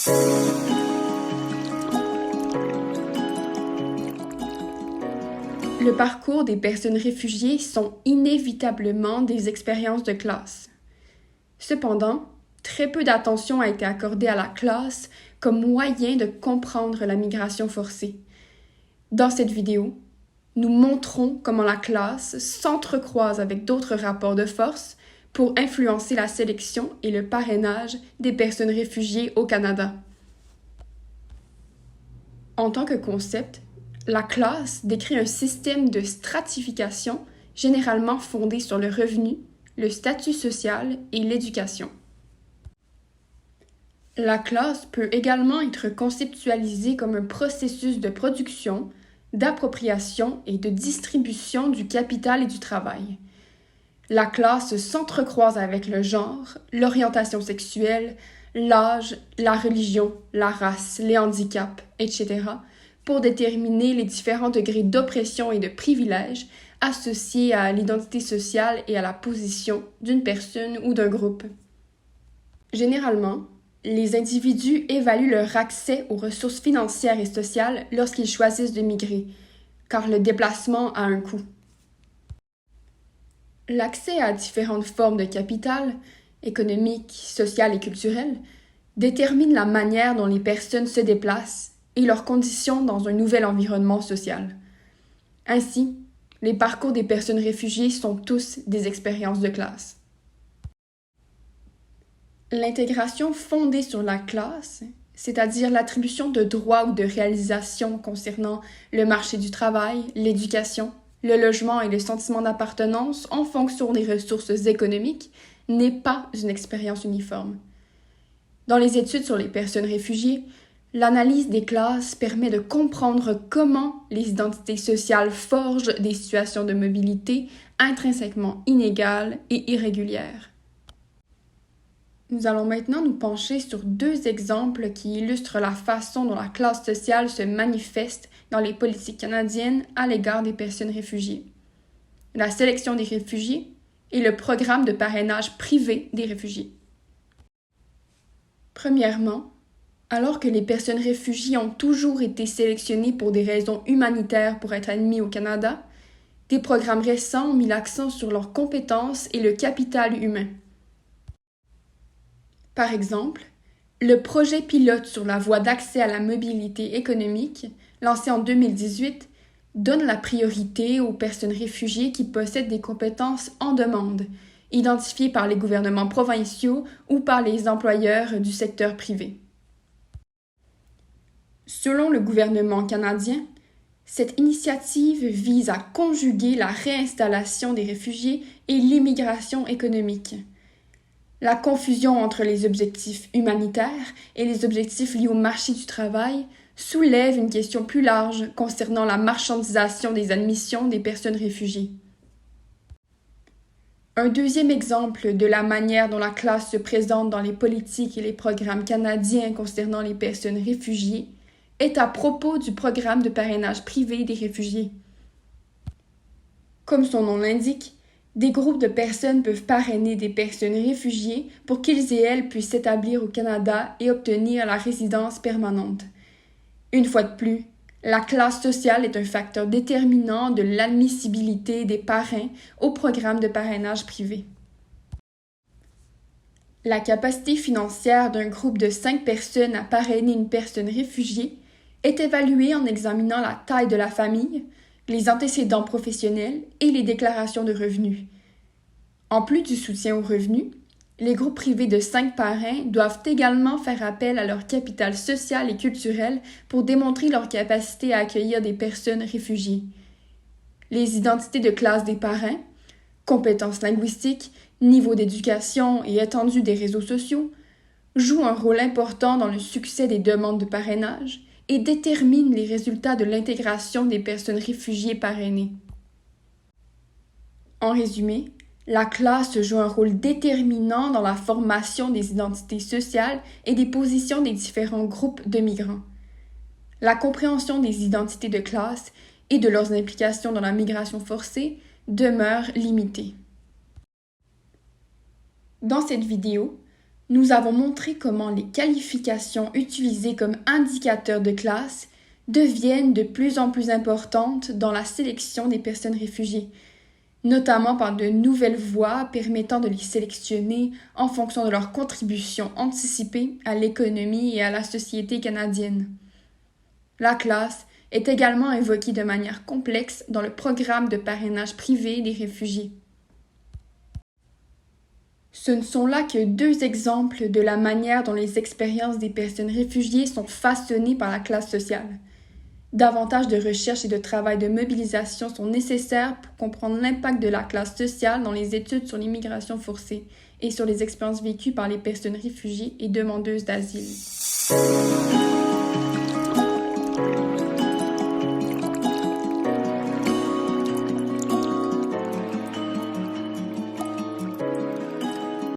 Le parcours des personnes réfugiées sont inévitablement des expériences de classe. Cependant, très peu d'attention a été accordée à la classe comme moyen de comprendre la migration forcée. Dans cette vidéo, nous montrons comment la classe s'entrecroise avec d'autres rapports de force pour influencer la sélection et le parrainage des personnes réfugiées au Canada. En tant que concept, la classe décrit un système de stratification généralement fondé sur le revenu, le statut social et l'éducation. La classe peut également être conceptualisée comme un processus de production, d'appropriation et de distribution du capital et du travail. La classe s'entrecroise avec le genre, l'orientation sexuelle, l'âge, la religion, la race, les handicaps, etc., pour déterminer les différents degrés d'oppression et de privilèges associés à l'identité sociale et à la position d'une personne ou d'un groupe. Généralement, les individus évaluent leur accès aux ressources financières et sociales lorsqu'ils choisissent de migrer, car le déplacement a un coût. L'accès à différentes formes de capital, économique, social et culturel, détermine la manière dont les personnes se déplacent et leurs conditions dans un nouvel environnement social. Ainsi, les parcours des personnes réfugiées sont tous des expériences de classe. L'intégration fondée sur la classe, c'est-à-dire l'attribution de droits ou de réalisations concernant le marché du travail, l'éducation, le logement et le sentiment d'appartenance en fonction des ressources économiques, n'est pas une expérience uniforme. Dans les études sur les personnes réfugiées, l'analyse des classes permet de comprendre comment les identités sociales forgent des situations de mobilité intrinsèquement inégales et irrégulières. Nous allons maintenant nous pencher sur deux exemples qui illustrent la façon dont la classe sociale se manifeste dans les politiques canadiennes à l'égard des personnes réfugiées. La sélection des réfugiés et le programme de parrainage privé des réfugiés. Premièrement, alors que les personnes réfugiées ont toujours été sélectionnées pour des raisons humanitaires pour être admis au Canada, des programmes récents ont mis l'accent sur leurs compétences et le capital humain. Par exemple, le projet pilote sur la voie d'accès à la mobilité économique, lancé en 2018, donne la priorité aux personnes réfugiées qui possèdent des compétences en demande, identifiées par les gouvernements provinciaux ou par les employeurs du secteur privé. Selon le gouvernement canadien, cette initiative vise à conjuguer la réinstallation des réfugiés et l'immigration économique. La confusion entre les objectifs humanitaires et les objectifs liés au marché du travail soulève une question plus large concernant la marchandisation des admissions des personnes réfugiées. Un deuxième exemple de la manière dont la classe se présente dans les politiques et les programmes canadiens concernant les personnes réfugiées est à propos du programme de parrainage privé des réfugiés. Comme son nom l'indique, des groupes de personnes peuvent parrainer des personnes réfugiées pour qu'ils et elles puissent s'établir au Canada et obtenir la résidence permanente. Une fois de plus, la classe sociale est un facteur déterminant de l'admissibilité des parrains au programme de parrainage privé. La capacité financière d'un groupe de 5 personnes à parrainer une personne réfugiée est évaluée en examinant la taille de la famille, les antécédents professionnels et les déclarations de revenus. En plus du soutien aux revenus, les groupes privés de 5 parrains doivent également faire appel à leur capital social et culturel pour démontrer leur capacité à accueillir des personnes réfugiées. Les identités de classe des parrains, compétences linguistiques, niveau d'éducation et étendue des réseaux sociaux jouent un rôle important dans le succès des demandes de parrainage et déterminent les résultats de l'intégration des personnes réfugiées parrainées. En résumé, la classe joue un rôle déterminant dans la formation des identités sociales et des positions des différents groupes de migrants. La compréhension des identités de classe et de leurs implications dans la migration forcée demeure limitée. Dans cette vidéo, nous avons montré comment les qualifications utilisées comme indicateurs de classe deviennent de plus en plus importantes dans la sélection des personnes réfugiées, notamment par de nouvelles voies permettant de les sélectionner en fonction de leur contribution anticipée à l'économie et à la société canadienne. La classe est également évoquée de manière complexe dans le programme de parrainage privé des réfugiés. Ce ne sont là que 2 exemples de la manière dont les expériences des personnes réfugiées sont façonnées par la classe sociale. Davantage de recherche et de travail de mobilisation sont nécessaires pour comprendre l'impact de la classe sociale dans les études sur l'immigration forcée et sur les expériences vécues par les personnes réfugiées et demandeuses d'asile.